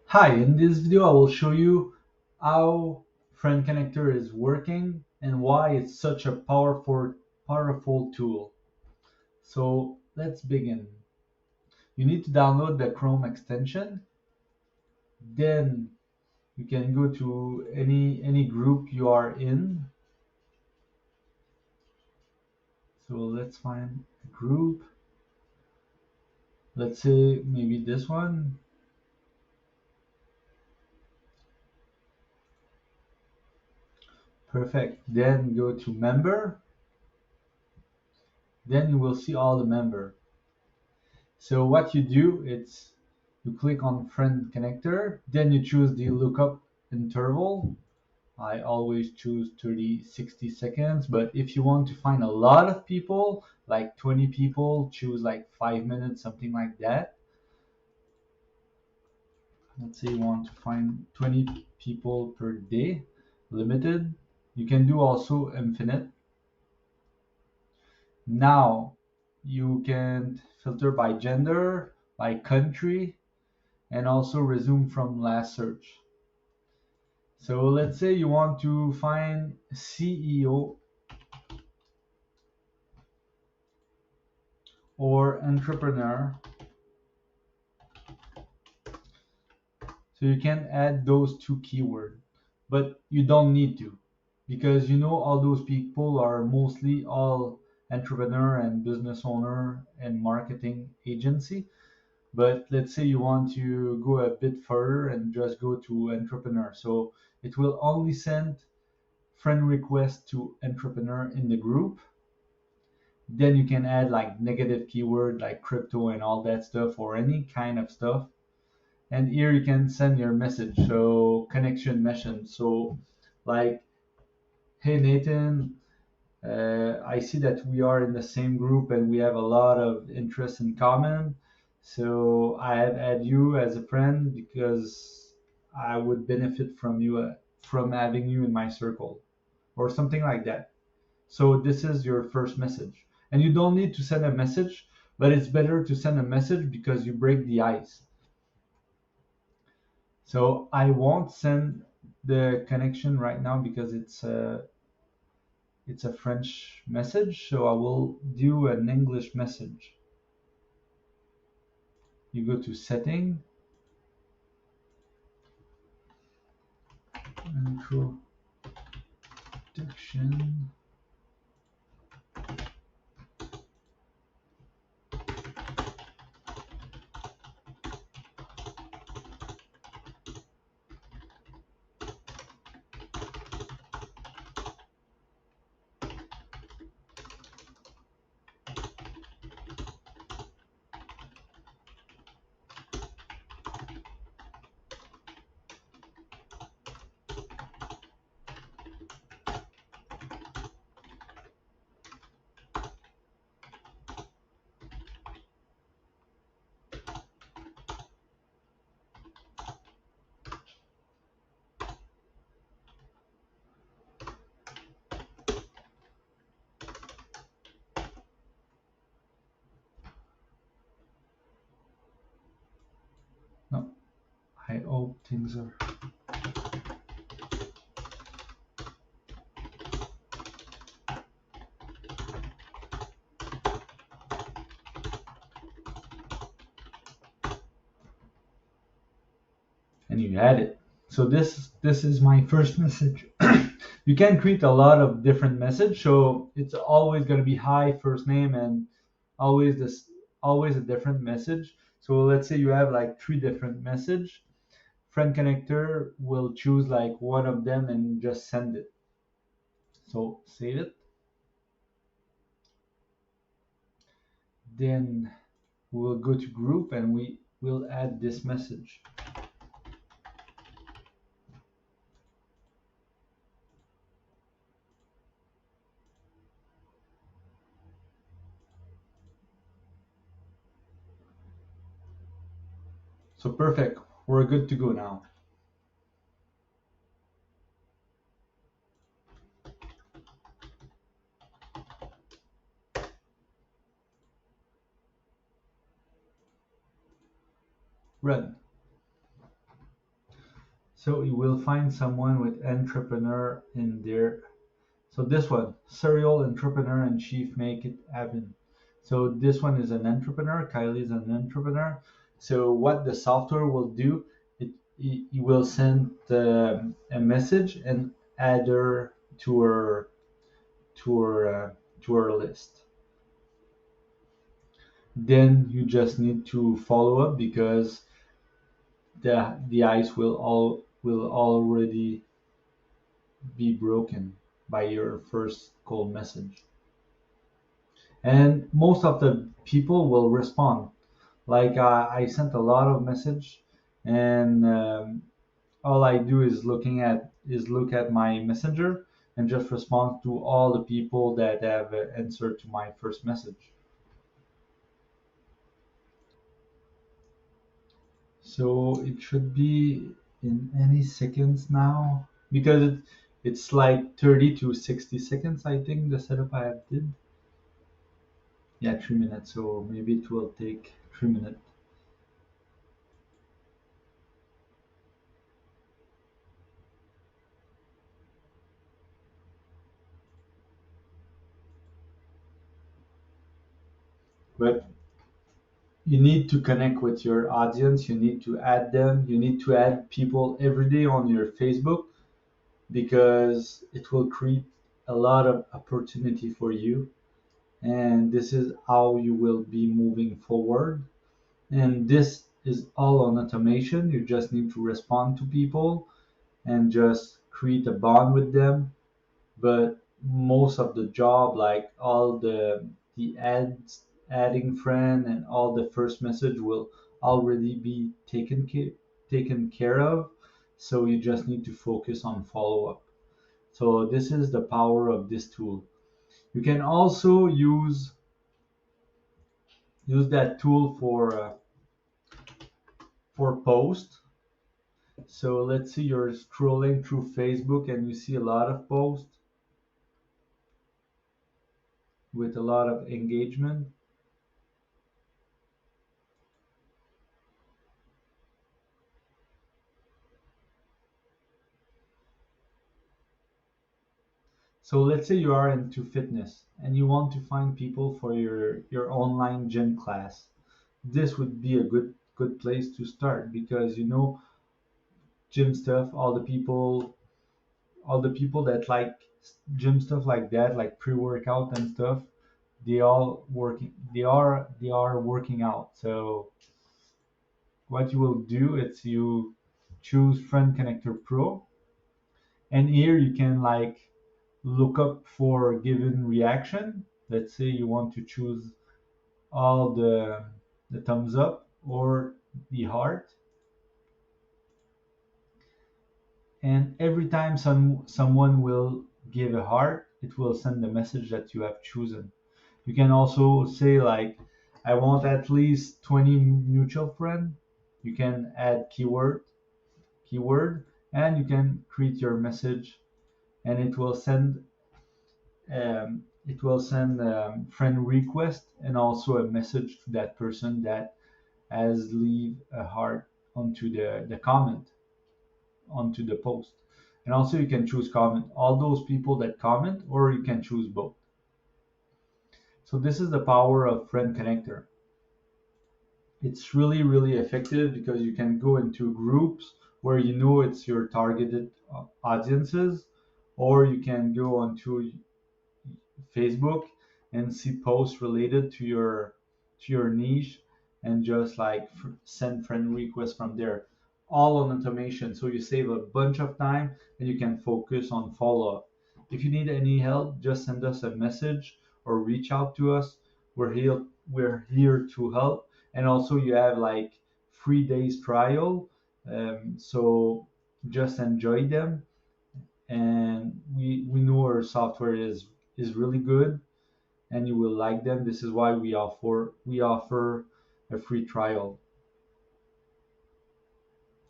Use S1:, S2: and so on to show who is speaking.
S1: Hi, in this video I will show you how Friend Connector is working and why it's such a powerful tool. So let's begin. You need to download the Chrome extension. Then you can go to any group you are in. So let's find a group. Let's say maybe this one. Perfect. Then go to member. Then you will see all the member. So what you do, it's you click on friend connector, then you choose the lookup interval. I always choose 30, 60 seconds, but if you want to find a lot of people, like 20 people, choose like 5 minutes, something like that. Let's say you want to find 20 people per day, limited. You can do also infinite. Now you can filter by gender, by country, and also resume from last search. So let's say you want to find CEO or entrepreneur. So you can add those two keywords, but you don't need to because you know all those people are mostly all entrepreneur and business owner and marketing agency. But let's say you want to go a bit further and just go to entrepreneur. So it will only send friend request to entrepreneur in the group. Then you can add like negative keyword like crypto and all that stuff or any kind of stuff. And here you can send your message. So connection message. So like, hey Nathan, I see that we are in the same group and we have a lot of interest in common. So I have add you as a friend because I would benefit from you from having you in my circle or something like that. So this is your first message. And you don't need to send a message, but it's better to send a message because you break the ice. So I won't send the connection right now because it's a French message. So I will do an English message. You go to setting, introduction. No, I hope things are. And you add it. So this is my first message. You can create a lot of different message, so it's always going to be hi first name and always this always a different message. So let's say you have like three different message. Friend connector will choose like one of them and just send it. So save it. Then we will go to group and we will add this message. So perfect. We're good to go now. Run. So you will find someone with entrepreneur in there. So this one, serial entrepreneur and chief make it happen. So this one is an entrepreneur. Kylie is an entrepreneur. So what the software will do, it will send a message and add her to her to her to her list. Then you just need to follow up because the ice will already be broken by your first cold message. And most of the people will respond. Like I sent a lot of message, and all I do is look at my messenger and just respond to all the people that have answered to my first message. So it should be in any seconds now because it's like 30 to 60 seconds. I think the setup I have did. Yeah, 3 minutes. So maybe it will take 3 minutes. But you need to connect with your audience. You need to add them. You need to add people every day on your Facebook because it will create a lot of opportunity for you. And this is how you will be moving forward. And this is all on automation. You just need to respond to people and just create a bond with them. But most of the job, like all the ads, adding friend and all the first message will already be taken care of. So you just need to focus on follow up. So this is the power of this tool. You can also use that tool for post. So let's see, you're scrolling through Facebook and you see a lot of posts with a lot of engagement. So let's say you are into fitness and you want to find people for your online gym class. This would be a good place to start because you know gym stuff, all the people that like gym stuff like that, like pre-workout and stuff, they are working out. So what you will do is you choose Friend Connector Pro, and here you can like look up for given reaction. Let's say you want to choose all the thumbs up or the heart, and every time someone will give a heart, it will send the message that you have chosen. You can also say like, I want at least 20 mutual friend. You can add keyword, and you can create your message, and it will send friend request and also a message to that person that has leave a heart onto the comment onto the post. And also you can choose comment all those people that comment, or you can choose both. So this is the power of Friend Connector. It's really effective because you can go into groups where you know it's your targeted audiences, or you can go onto Facebook and see posts related to your niche and just like send friend requests from there, all on automation. So you save a bunch of time and you can focus on follow up. If you need any help, just send us a message or reach out to us. We're here to help. And also you have like 3 days trial, so just enjoy them. And we know our software is really good and you will like them. This is why we offer a free trial.